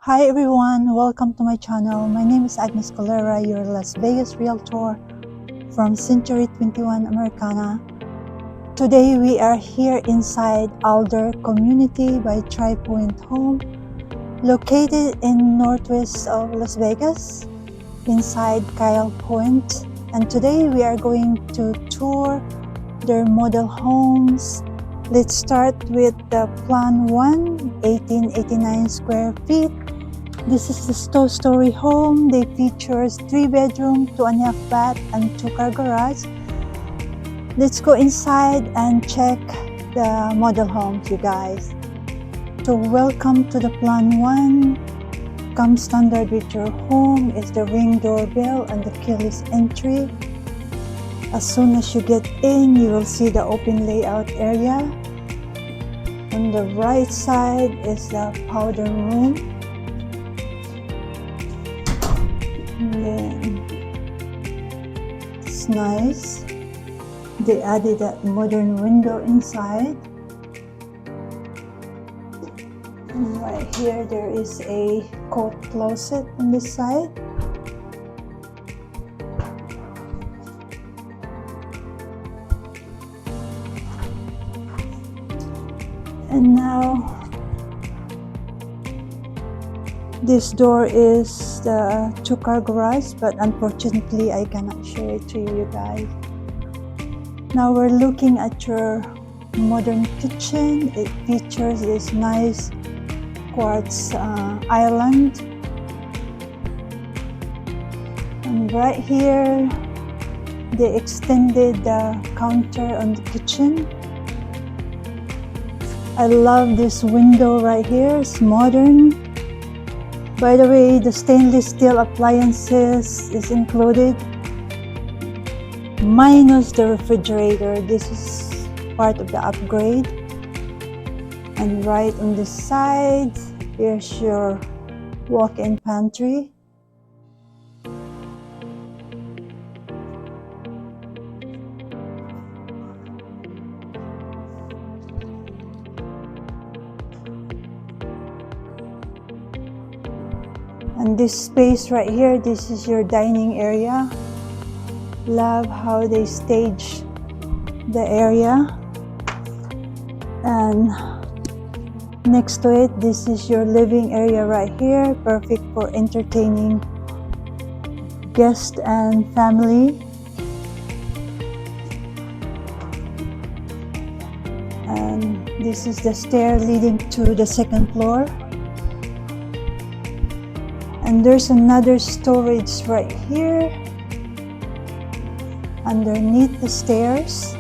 Hi everyone, welcome to my channel. My name is Agnes Collera, your Las Vegas Realtor from Century 21 Americana. Today we are here inside Alder community by Pointe home, located in northwest of Las Vegas, inside Pointe. And today we are going to tour their model homes. Let's start with the Plan 1, 1889 square feet. This is the two-story home. They features 3 bedroom, 2.5 bath, and 2-car garage. Let's go inside and check the model homes, you guys. So welcome to the Plan 1. Come standard with your home is the ring doorbell and the keyless entry. As soon as you get in, you will see the open layout area. On the right side is the powder room. And then it's nice. They added that modern window inside. And right here there is a coat closet on this side. And now this door is the 2-car garage, but unfortunately I cannot show it to you guys. Now we're looking at your modern kitchen. It features this nice quartz island. And right here they extended the counter on the kitchen. I love this window right here. It's modern. By the way, the stainless steel appliances is included, minus the refrigerator. This is part of the upgrade. And right on this side, here's your walk-in pantry. And this space right here, this is your dining area. Love how they stage the area. And next to it, this is your living area right here, perfect for entertaining guests and family. And this is the stair leading to the second floor. And there's another storage right here underneath the stairs.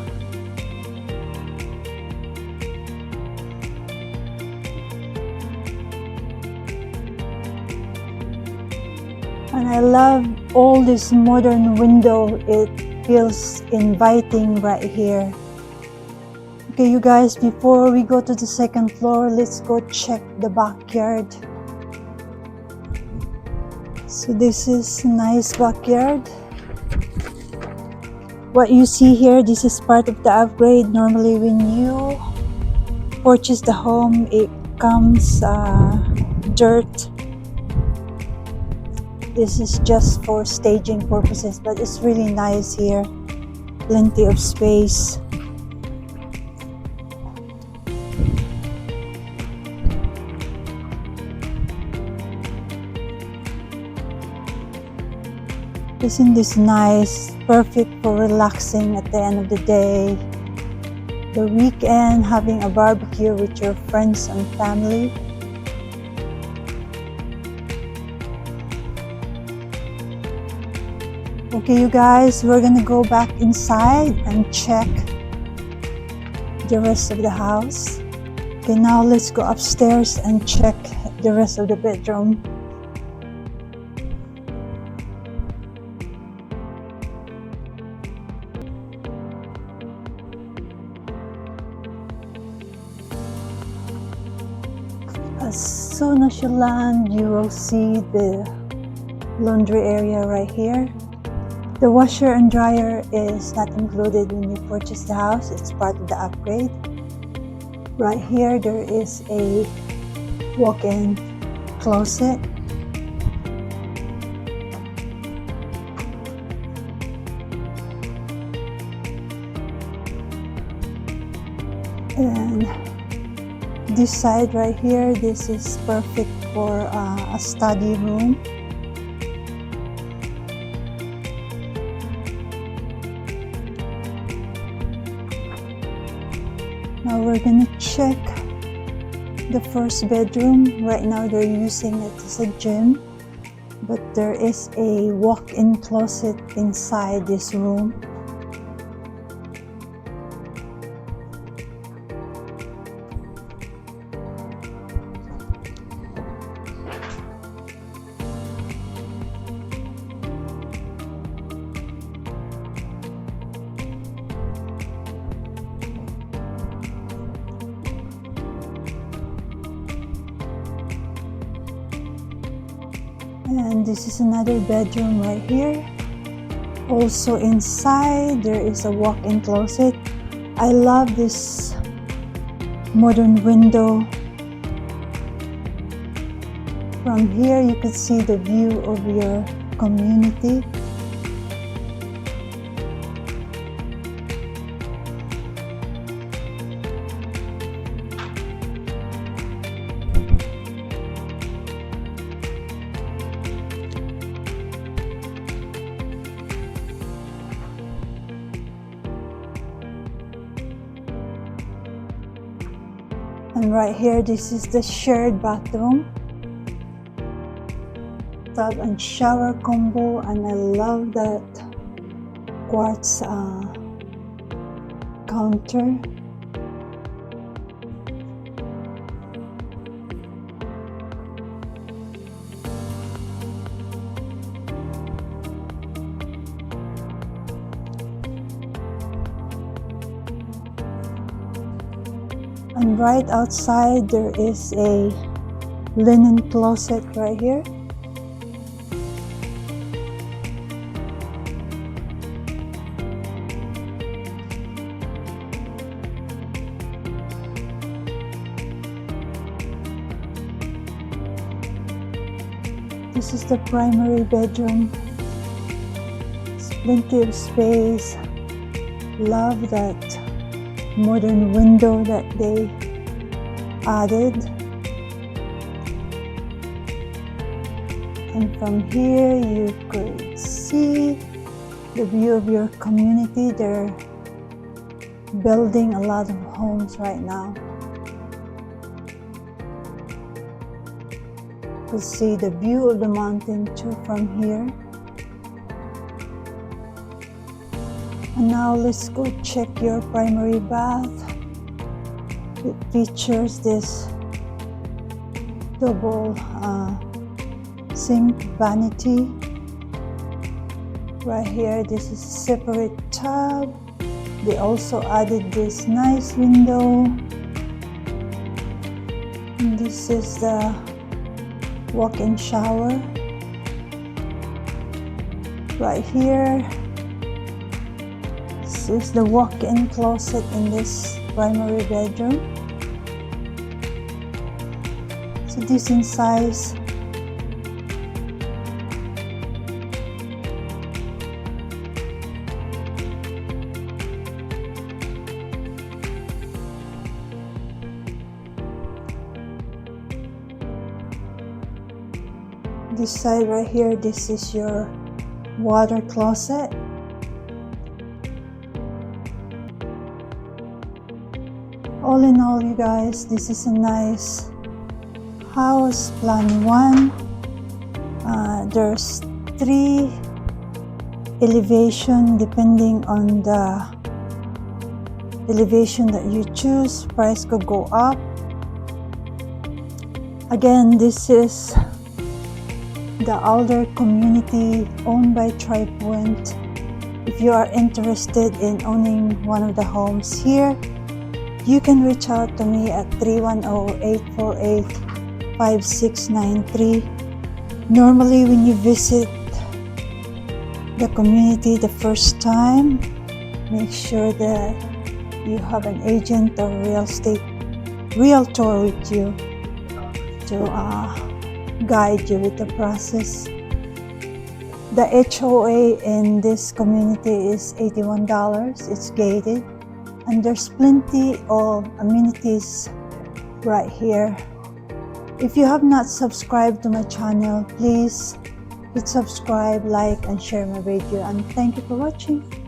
And I love all this modern window. It feels inviting right here. Okay, you guys, before we go to the second floor, let's go check the backyard. So this is a nice backyard. What you see here, this is part of the upgrade. Normally when you purchase the home, it comes dirt. This is just for staging purposes, but it's really nice here. Plenty of space. Isn't this nice? Perfect for relaxing at the end of the day. The weekend, having a barbecue with your friends and family. Okay, you guys, we're gonna go back inside and check the rest of the house. Okay, now let's go upstairs and check the rest of the bedroom. As soon as you land, you will see the laundry area right here. The washer and dryer is not included when you purchase the house. It's part of the upgrade. Right here, there is a walk-in closet. And this side right here, this is perfect for a study room. Now we're gonna check the first bedroom. Right now they're using it as a gym, but there is a walk-in closet inside this room. And this is another bedroom right here. Also inside there is a walk-in closet. I love this modern window. From here you can see the view of your community. And right here, this is the shared bathroom. Tub and shower combo, and I love that quartz counter. And right outside there is a linen closet right here. This is the primary bedroom. It's plenty of space. Love that modern window that they added. And from here you could see the view of your community. They're building a lot of homes right now. You could see the view of the mountain too from here. And now let's go check your primary bath. It features this double sink vanity. Right here, this is a separate tub. They also added this nice window. And this is the walk-in shower. Right here, this is the walk-in closet in this primary bedroom. So decent size. This side right here, this is your water closet. All in all, you guys, this is a nice house. Plan 1. There's 3 elevation depending on the elevation that you choose. Price could go up. Again, this is the Alder community owned by Pointe. If you are interested in owning one of the homes here, you can reach out to me at 310-848-5693. Normally, when you visit the community the first time, make sure that you have an agent or realtor with you to guide you with the process. The HOA in this community is $81. It's gated, and there's plenty of amenities right here. If you have not subscribed to my channel, please hit subscribe, like, and share my video, and thank you for watching.